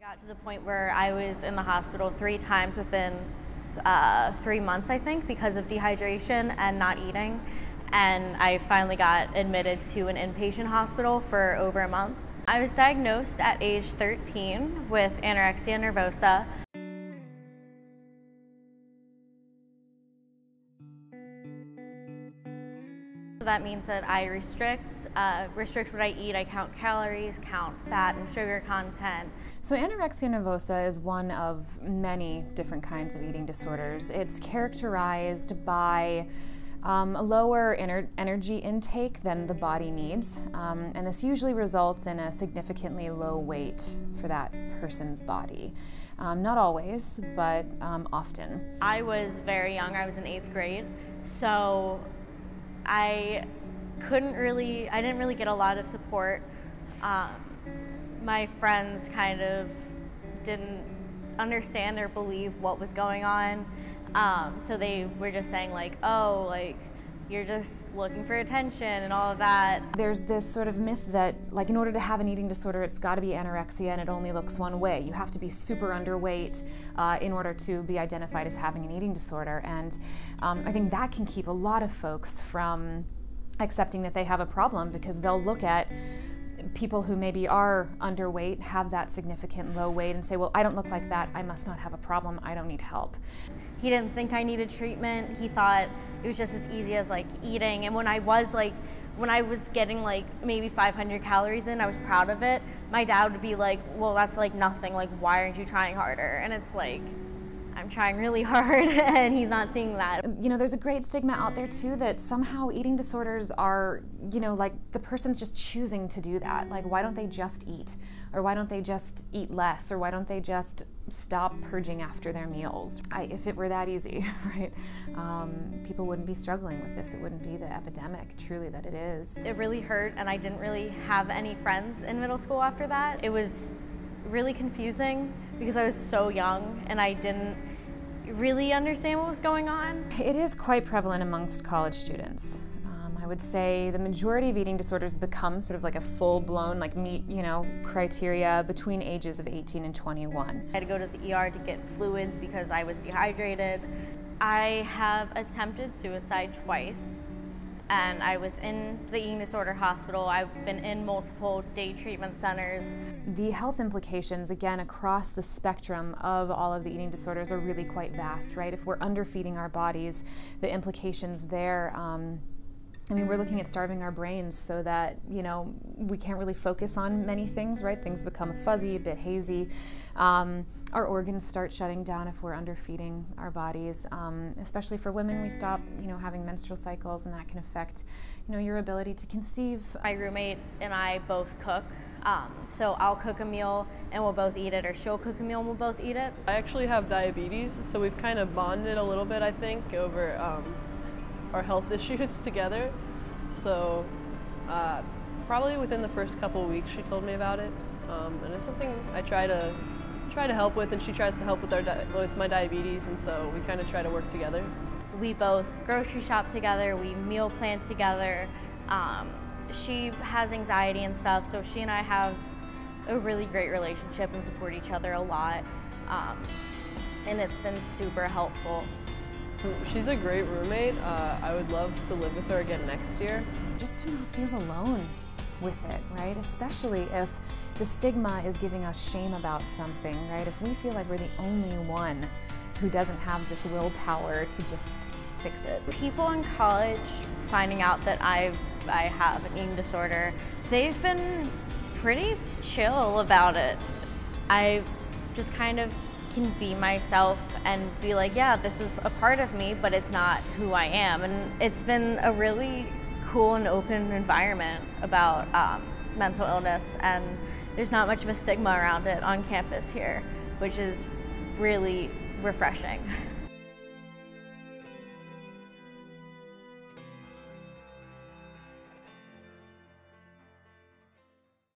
got to the point where I was in the hospital 3 times within 3 months, I think, because of dehydration and not eating. And I finally got admitted to an inpatient hospital for over a month. I was diagnosed at age 13 with anorexia nervosa. That means that I restrict what I eat. I count calories, count fat and sugar content. So anorexia nervosa is one of many different kinds of eating disorders. It's characterized by a lower energy intake than the body needs, and this usually results in a significantly low weight for that person's body. Not always, but often. I was very young. I was in 8th grade, so I didn't really get a lot of support. My friends kind of didn't understand or believe what was going on. So they were just saying like, oh, like, you're just looking for attention and all of that. There's this sort of myth that, like, in order to have an eating disorder, it's got to be anorexia and it only looks one way. You have to be super underweight in order to be identified as having an eating disorder. And I think that can keep a lot of folks from accepting that they have a problem, because they'll look at people who maybe are underweight, have that significant low weight, and say, well, I don't look like that, I must not have a problem, I don't need help. He didn't think I needed treatment. He thought it was just as easy as like eating. And when I was getting like maybe 500 calories in, I was proud of it. My dad would be like, well, that's like nothing, like why aren't you trying harder? And it's like, I'm trying really hard and he's not seeing that. You know, there's a great stigma out there too that somehow eating disorders are, you know, like the person's just choosing to do that. Like, why don't they just eat? Or why don't they just eat less? Or why don't they just stop purging after their meals? If it were that easy, right? People wouldn't be struggling with this. It wouldn't be the epidemic, truly, that it is. It really hurt, and I didn't really have any friends in middle school after that. It was really confusing because I was so young and I didn't really understand what was going on. It is quite prevalent amongst college students. I would say the majority of eating disorders become sort of like a full-blown, like meet, you know, criteria between ages of 18 and 21. I had to go to the ER to get fluids because I was dehydrated. I have attempted suicide twice, and I was in the eating disorder hospital. I've been in multiple day treatment centers. The health implications, again, across the spectrum of all of the eating disorders are really quite vast, right? If we're underfeeding our bodies, the implications there, I mean, we're looking at starving our brains so that, you know, we can't really focus on many things, right? Things become fuzzy, a bit hazy. Our organs start shutting down if we're underfeeding our bodies. Especially for women, we stop, you know, having menstrual cycles, and that can affect, you know, your ability to conceive. My roommate and I both cook. So I'll cook a meal and we'll both eat it, or she'll cook a meal and we'll both eat it. I actually have diabetes, so we've kind of bonded a little bit, I think, over our health issues together. So probably within the first couple of weeks she told me about it, and it's something I try to help with, and she tries to help with my diabetes, and so we kind of try to work together. We both grocery shop together, we meal plan together. She has anxiety and stuff, so she and I have a really great relationship and support each other a lot, and it's been super helpful. She's a great roommate. I would love to live with her again next year. Just to not feel alone with it, right? Especially if the stigma is giving us shame about something, right? If we feel like we're the only one who doesn't have this willpower to just fix it. People in college finding out that I have an eating disorder, they've been pretty chill about it. I just kind of can be myself and be like, yeah, this is a part of me, but it's not who I am. And it's been a really cool and open environment about mental illness, and there's not much of a stigma around it on campus here, which is really refreshing.